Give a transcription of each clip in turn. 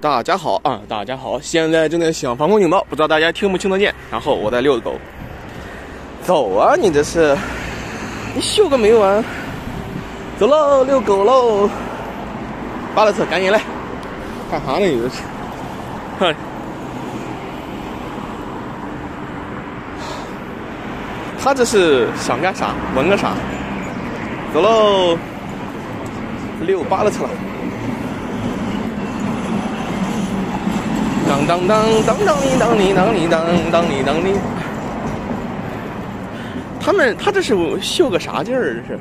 大家好啊，大家好！现在正在响防空警报，不知道大家听不听得见。然后我在遛狗，走啊！你这是，你秀个没完！走喽，遛狗喽！巴勒特，赶紧来！干啥呢？你这是？哼！他这是想干啥？闻个啥？走喽！遛巴勒特了。当当当当当你当你当你当当你当你，他这是秀个啥劲儿？这是？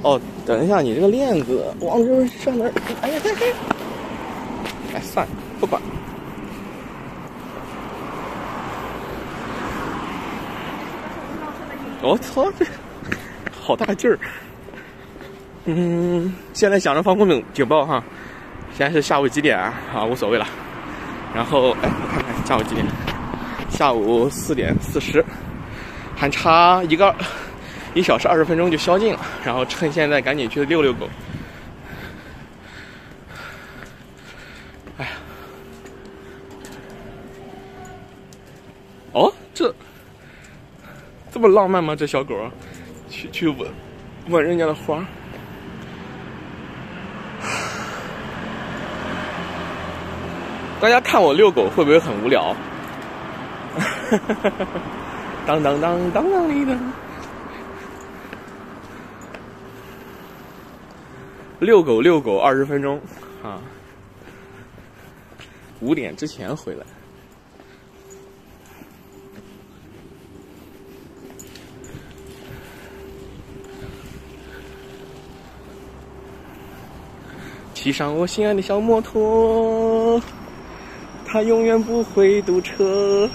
哦，等一下，你这个链子往这上面，哎呀嘿嘿，哎算了，不管。我操，这好大劲儿！现在响着防空警报哈，现在是下午几点啊？无所谓了。然后，哎，我看看下午几点？下午4点40，还差1小时20分钟就宵禁了。然后趁现在赶紧去遛遛狗。哎呀，哦，这么浪漫吗？这小狗去闻人家的花。大家看我遛狗会不会很无聊？当当当当当哩当！遛狗20分钟啊，5点之前回来。骑上我心爱的小摩托。他永远不会堵车。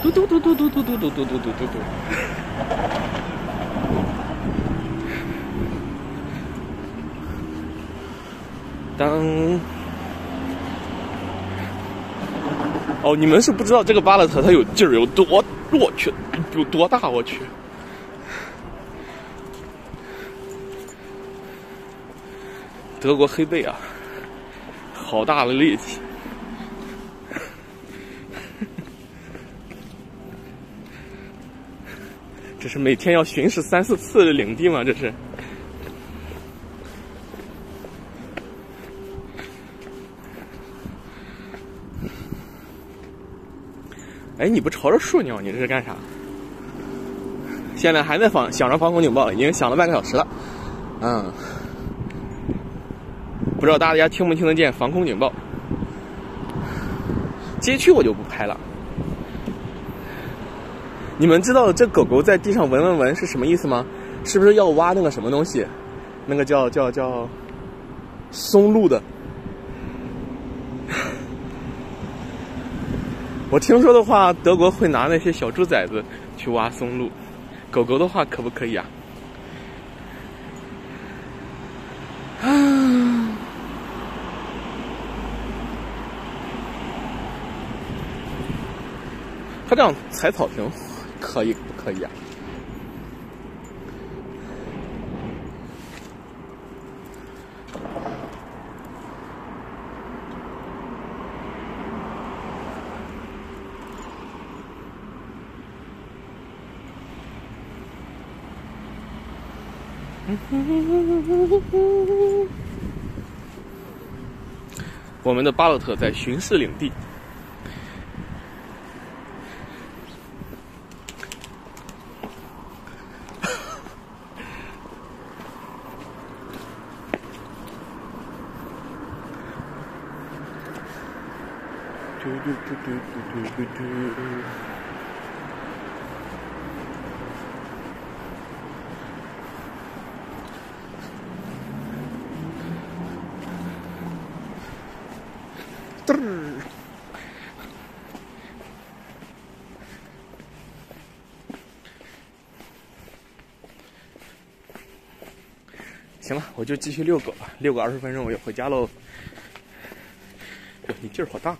嘟嘟嘟嘟嘟嘟嘟嘟嘟嘟嘟嘟嘟。当。哦，你们是不知道这个巴勒特它有劲儿有多，我去，有多大？我去。德国黑背啊。好大的力气！这是每天要巡视3、4次的领地吗？这是？哎，你不朝着树鸟，你这是干啥？现在还在响着防空警报，已经响了半个小时了。不知道大家听不听得见防空警报？街区我就不拍了。你们知道这狗狗在地上闻是什么意思吗？是不是要挖那个什么东西？那个叫松露的。我听说的话，德国会拿那些小猪崽子去挖松露，狗狗的话可不可以啊？他这样踩草坪可以不可以啊？我们的巴勒特在巡视领地。行了，我就继续遛狗吧，遛个20分钟我就回家喽。哟，你劲儿好大。